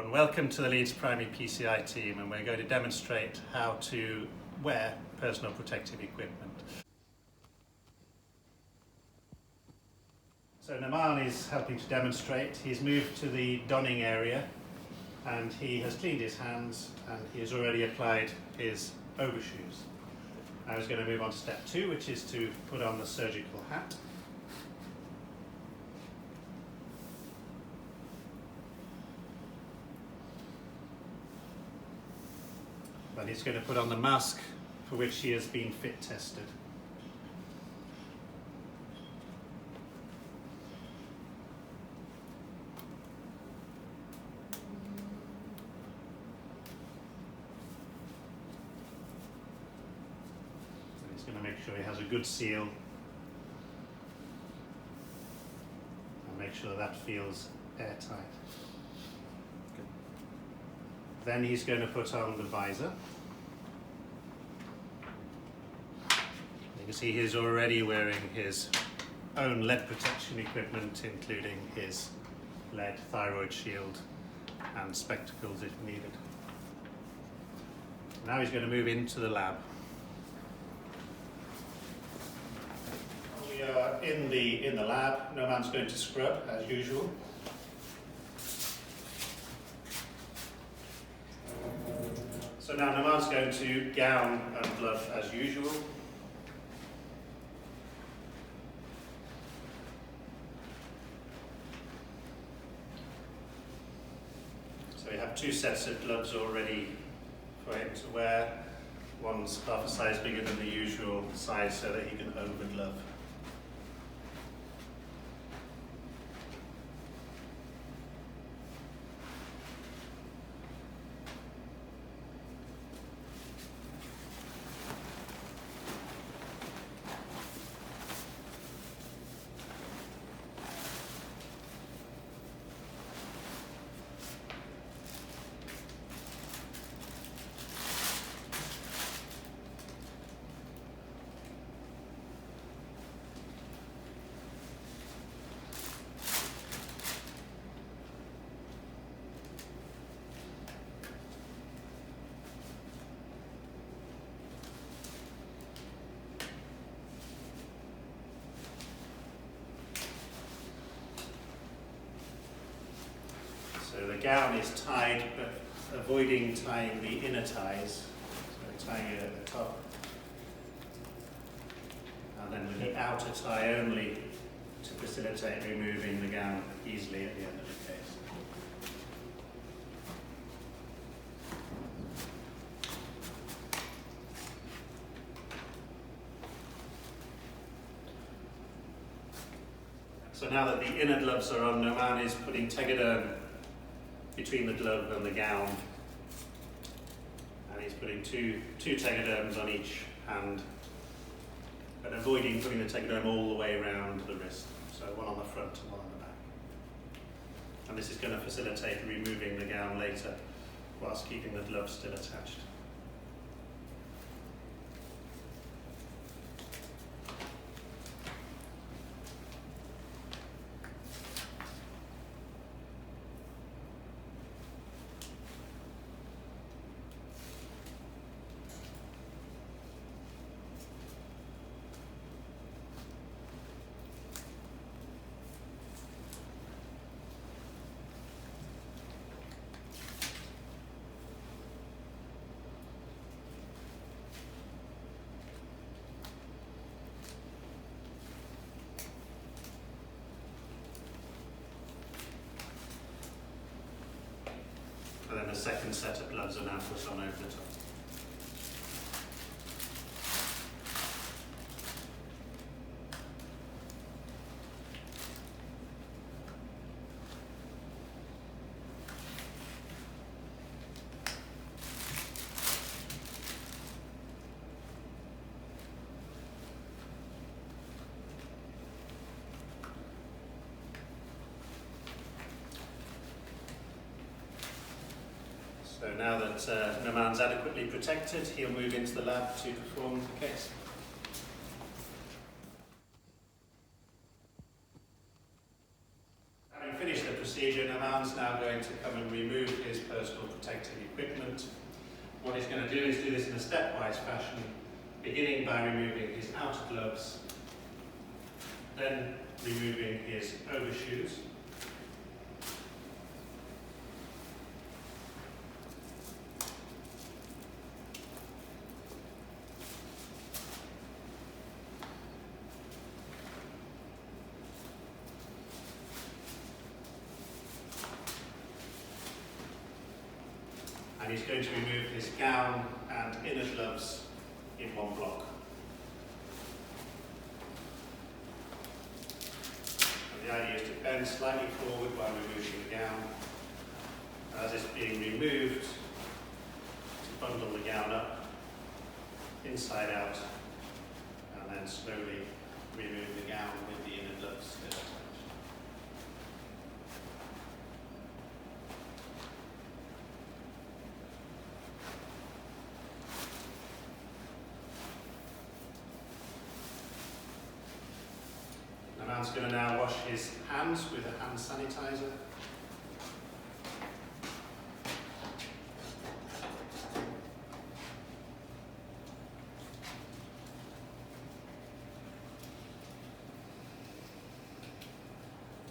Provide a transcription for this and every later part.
everyone, welcome to the Leeds Primary PCI team, and we're going to demonstrate how to wear personal protective equipment. So Naman is helping to demonstrate. He's moved to the donning area and he has cleaned his hands and he has already applied his overshoes. Now he's going to move on to step 2, which is to put on the surgical hat. Then he's going to put on the mask for which he has been fit tested. And he's going to make sure he has a good seal and make sure that feels airtight. Then he's going to put on the visor. You can see he's already wearing his own lead protection equipment, including his lead thyroid shield and spectacles if needed. Now he's going to move into the lab. We are in the lab. Naman's going to scrub as usual. So now Naman's going to gown and glove as usual. So we have 2 sets of gloves already for him to wear. One's half a size bigger than the usual size so that he can over-glove. So the gown is tied, but avoiding tying the inner ties. So tying it at the top. And then with the outer tie only to facilitate removing the gown easily at the end of the case. So now that the inner gloves are on, Naman is putting tegaderm between the glove and the gown, and he's putting two tegaderms on each hand, but avoiding putting the tegaderm all the way around the wrist, so one on the front and one on the back. And this is going to facilitate removing the gown later whilst keeping the glove still attached. And then the second set of gloves are now put on over the top. So now that Naman's adequately protected, he'll move into the lab to perform the case. Having finished the procedure, Naman's now going to come and remove his personal protective equipment. What he's going to do is do this in a stepwise fashion, beginning by removing his outer gloves, then removing his overshoes, and he's going to remove his gown and inner gloves in one block. And the idea is to bend slightly forward while removing the gown. As it's being removed, to bundle the gown up, inside out, and then slowly remove the gown with the inner gloves still attached. The man's going to now wash his hands with a hand sanitizer.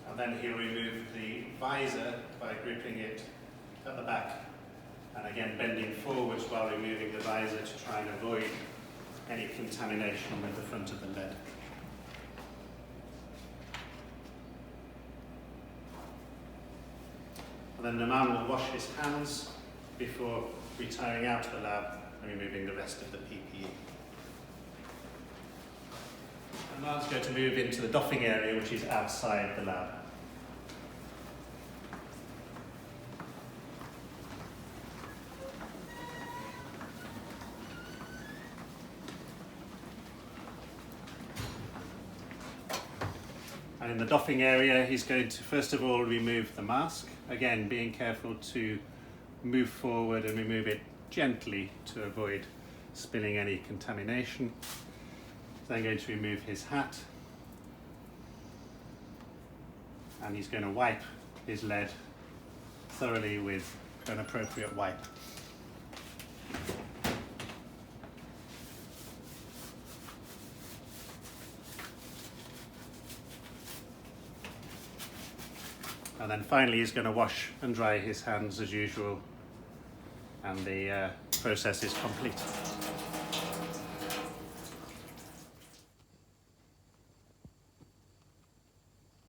And then he'll remove the visor by gripping it at the back, and again bending forwards while removing the visor to try and avoid any contamination with the front of the lead. And then the man will wash his hands before retiring out of the lab and removing the rest of the PPE. And the man's going to move into the doffing area, which is outside the lab. And in the doffing area, he's going to first of all remove the mask, again being careful to move forward and remove it gently to avoid spilling any contamination. He's then going to remove his hat, and he's going to wipe his lead thoroughly with an appropriate wipe. And then finally he's going to wash and dry his hands as usual, and the process is complete.